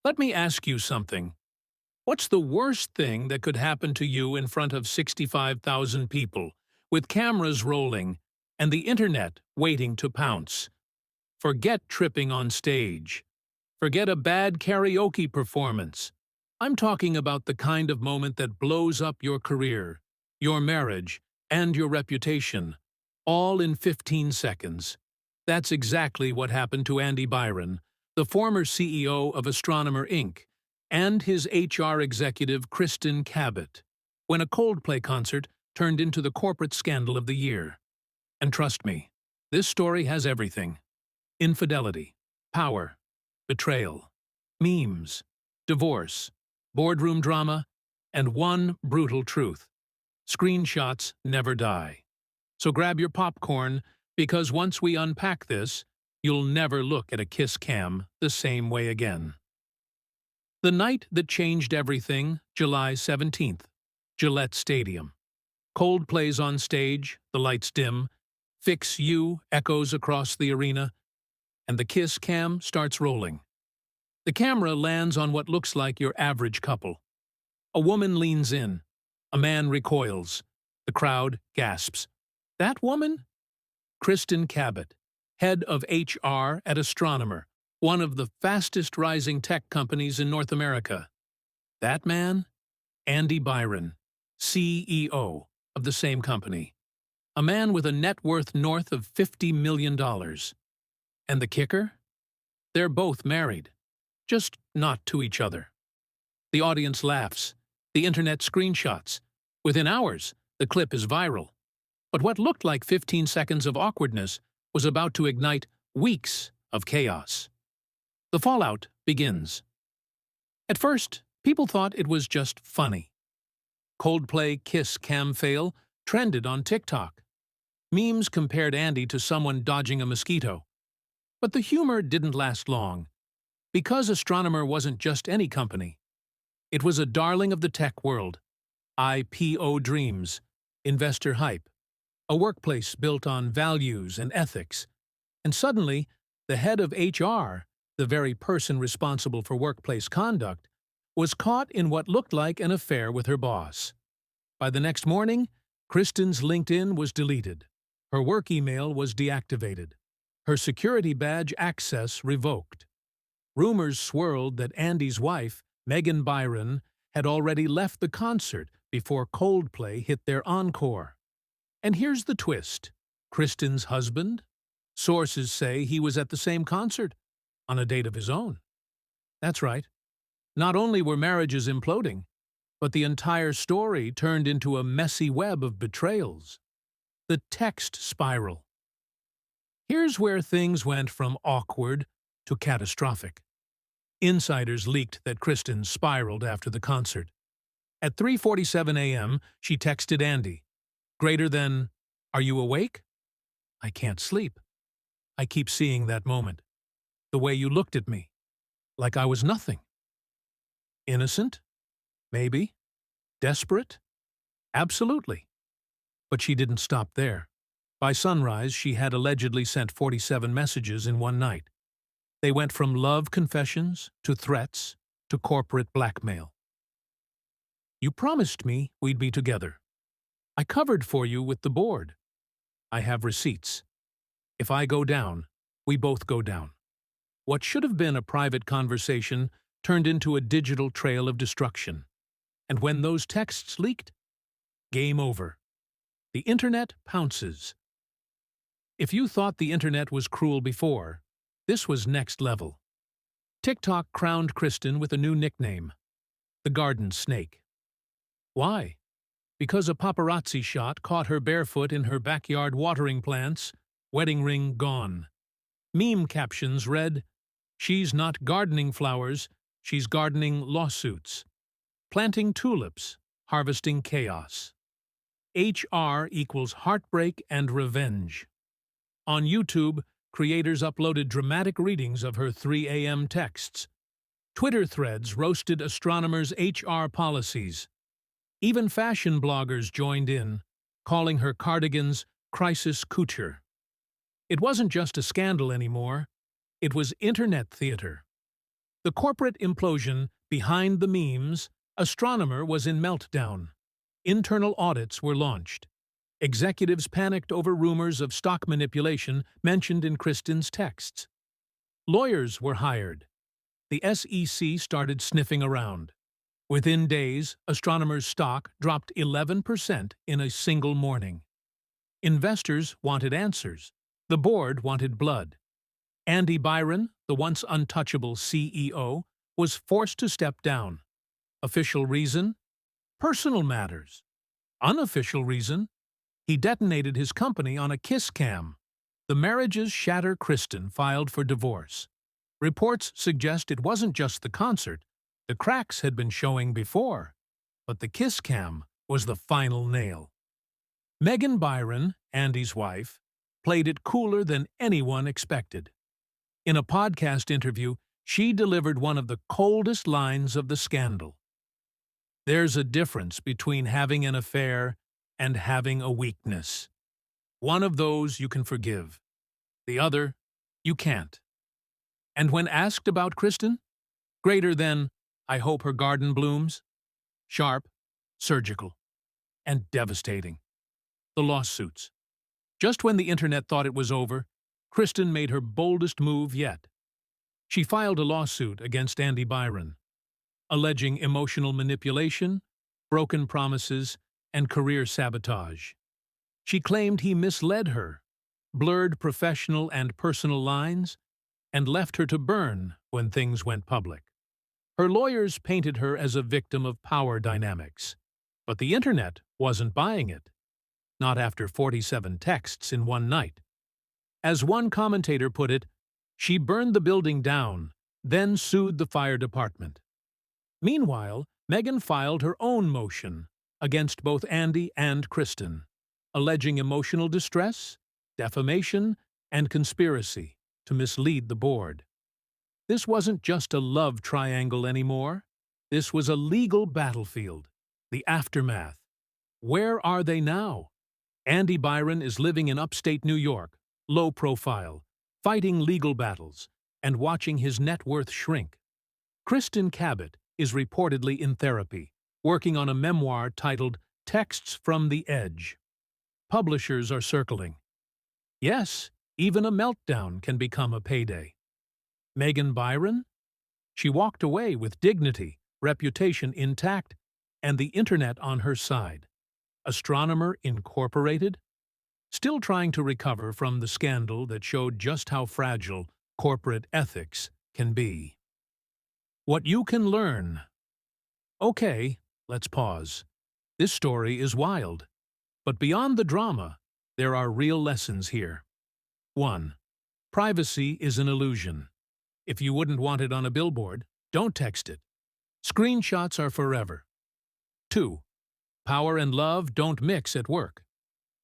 Let me ask you something. What's the worst thing that could happen to you in front of 65,000 people, with cameras rolling and the internet waiting to pounce? Forget tripping on stage. Forget a bad karaoke performance. I'm talking about the kind of moment that blows up your career, your marriage, and your reputation, all in 15 seconds. That's exactly what happened to Andy Byron, the former CEO of Astronomer Inc., and his HR executive Kristin Cabot, when a Coldplay concert turned into the corporate scandal of the year. And trust me, this story has everything: infidelity, power, betrayal, memes, divorce, boardroom drama, and one brutal truth: screenshots never die. So grab your popcorn, because once we unpack this, you'll never look at a kiss cam the same way again. The night that changed everything, July 17th, Gillette Stadium. Coldplay's on stage, the lights dim, Fix You echoes across the arena, and the kiss cam starts rolling. The camera lands on what looks like your average couple. A woman leans in. A man recoils. The crowd gasps. That woman? Kristin Cabot, head of HR at Astronomer, one of the fastest rising tech companies in North America. That man? Andy Byron, CEO of the same company. A man with a net worth north of $50 million. And the kicker? They're both married, just not to each other. The audience laughs. The internet screenshots. Within hours, the clip is viral. But what looked like 15 seconds of awkwardness was about to ignite weeks of chaos. The fallout begins. At first, people thought it was just funny. Coldplay Kiss Cam fail trended on TikTok. Memes compared Andy to someone dodging a mosquito. But the humor didn't last long, because Astronomer wasn't just any company. It was a darling of the tech world. IPO dreams, investor hype, a workplace built on values and ethics. And suddenly, the head of HR, the very person responsible for workplace conduct, was caught in what looked like an affair with her boss. By the next morning, Kristin's LinkedIn was deleted. Her work email was deactivated. Her security badge access revoked. Rumors swirled that Andy's wife, Megan Byron, had already left the concert before Coldplay hit their encore. And here's the twist: Kristin's husband? Sources say he was at the same concert, on a date of his own. That's right. Not only were marriages imploding, but the entire story turned into a messy web of betrayals. The text spiral. Here's where things went from awkward to catastrophic. Insiders leaked that Kristin spiraled after the concert. At 3:47 a.m., she texted Andy, greater than, "Are you awake? I can't sleep. I keep seeing that moment. The way you looked at me. Like I was nothing." Innocent? Maybe. Desperate? Absolutely. But she didn't stop there. By sunrise, she had allegedly sent 47 messages in one night. They went from love confessions to threats to corporate blackmail. "You promised me we'd be together. I covered for you with the board. I have receipts. If I go down, we both go down." What should have been a private conversation turned into a digital trail of destruction. And when those texts leaked, game over. The internet pounces. If you thought the internet was cruel before, this was next level. TikTok crowned Kristin with a new nickname: the Garden Snake. Why? Because a paparazzi shot caught her barefoot in her backyard watering plants, wedding ring gone. Meme captions read, "She's not gardening flowers, she's gardening lawsuits. Planting tulips, harvesting chaos." HR equals heartbreak and revenge. On YouTube, creators uploaded dramatic readings of her 3 a.m. texts. Twitter threads roasted Astronomer's HR policies. Even fashion bloggers joined in, calling her cardigans crisis couture. It wasn't just a scandal anymore. It was internet theater. The corporate implosion behind the memes, Astronomer was in meltdown. Internal audits were launched. Executives panicked over rumors of stock manipulation mentioned in Kristin's texts. Lawyers were hired. The SEC started sniffing around. Within days, Astronomer's stock dropped 11% in a single morning. Investors wanted answers. The board wanted blood. Andy Byron, the once untouchable CEO, was forced to step down. Official reason? Personal matters. Unofficial reason? He detonated his company on a kiss cam. The marriage's shatter Kristin filed for divorce. Reports suggest it wasn't just the concert. The cracks had been showing before. But the kiss cam was the final nail. Megan Byron, Andy's wife, played it cooler than anyone expected. In a podcast interview, she delivered one of the coldest lines of the scandal. There's a difference between having an affair and having a weakness. One of those you can forgive. The other, you can't. And when asked about Kristin, greater than, I hope her garden blooms, sharp, surgical, and devastating. The lawsuits. Just when the internet thought it was over, Kristin made her boldest move yet. She filed a lawsuit against Andy Byron, alleging emotional manipulation, broken promises, and career sabotage. She claimed he misled her, blurred professional and personal lines, and left her to burn when things went public. Her lawyers painted her as a victim of power dynamics, but the internet wasn't buying it. Not after 47 texts in one night. As one commentator put it, she burned the building down, then sued the fire department. Meanwhile, Megan filed her own motion against both Andy and Kristin, alleging emotional distress, defamation, and conspiracy to mislead the board. This wasn't just a love triangle anymore. This was a legal battlefield. The aftermath. Where are they now? Andy Byron is living in upstate New York, low profile, fighting legal battles, and watching his net worth shrink. Kristin Cabot is reportedly in therapy, working on a memoir titled Texts from the Edge. Publishers are circling. Yes, even a meltdown can become a payday. Megan Byron? She walked away with dignity, reputation intact, and the internet on her side. Astronomer Incorporated? Still trying to recover from the scandal that showed just how fragile corporate ethics can be. What you can learn. Okay, let's pause. This story is wild. But beyond the drama, there are real lessons here. 1. Privacy is an illusion. If you wouldn't want it on a billboard, don't text it. Screenshots are forever. 2. Power and love don't mix at work.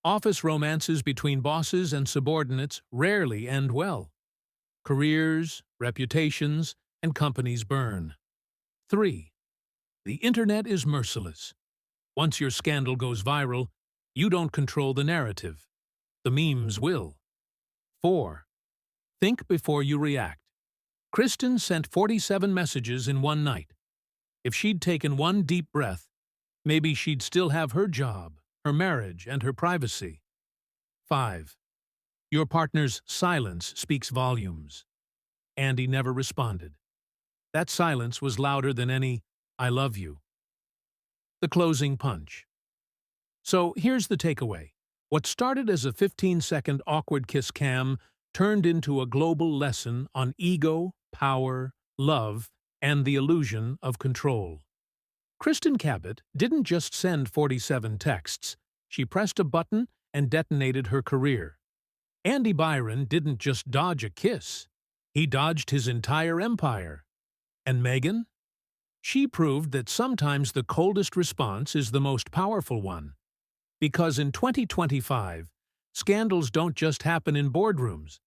Office romances between bosses and subordinates rarely end well. Careers, reputations, and companies burn. 3. The internet is merciless. Once your scandal goes viral, you don't control the narrative. The memes will. 4. Think before you react. Kristin sent 47 messages in one night. If she'd taken one deep breath, maybe she'd still have her job, her marriage, and her privacy. 5. Your partner's silence speaks volumes. Andy never responded. That silence was louder than any, I love you. The closing punch. So here's the takeaway. What started as a 15-second awkward kiss cam turned into a global lesson on ego, power, love, and the illusion of control. Kristin Cabot didn't just send 47 texts. She pressed a button and detonated her career. Andy Byron didn't just dodge a kiss. He dodged his entire empire. And Megan? She proved that sometimes the coldest response is the most powerful one. Because in 2025, scandals don't just happen in boardrooms.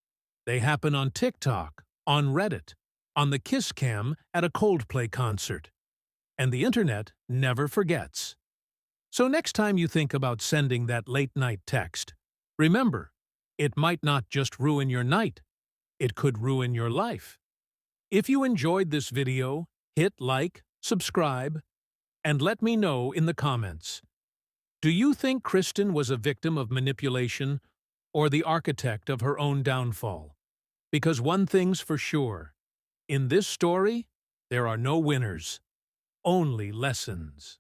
They happen on TikTok, on Reddit, on the kiss cam at a Coldplay concert. And the internet never forgets. So next time you think about sending that late-night text, remember, it might not just ruin your night, it could ruin your life. If you enjoyed this video, hit like, subscribe, and let me know in the comments. Do you think Kristin was a victim of manipulation or the architect of her own downfall? Because one thing's for sure, in this story, there are no winners, only lessons.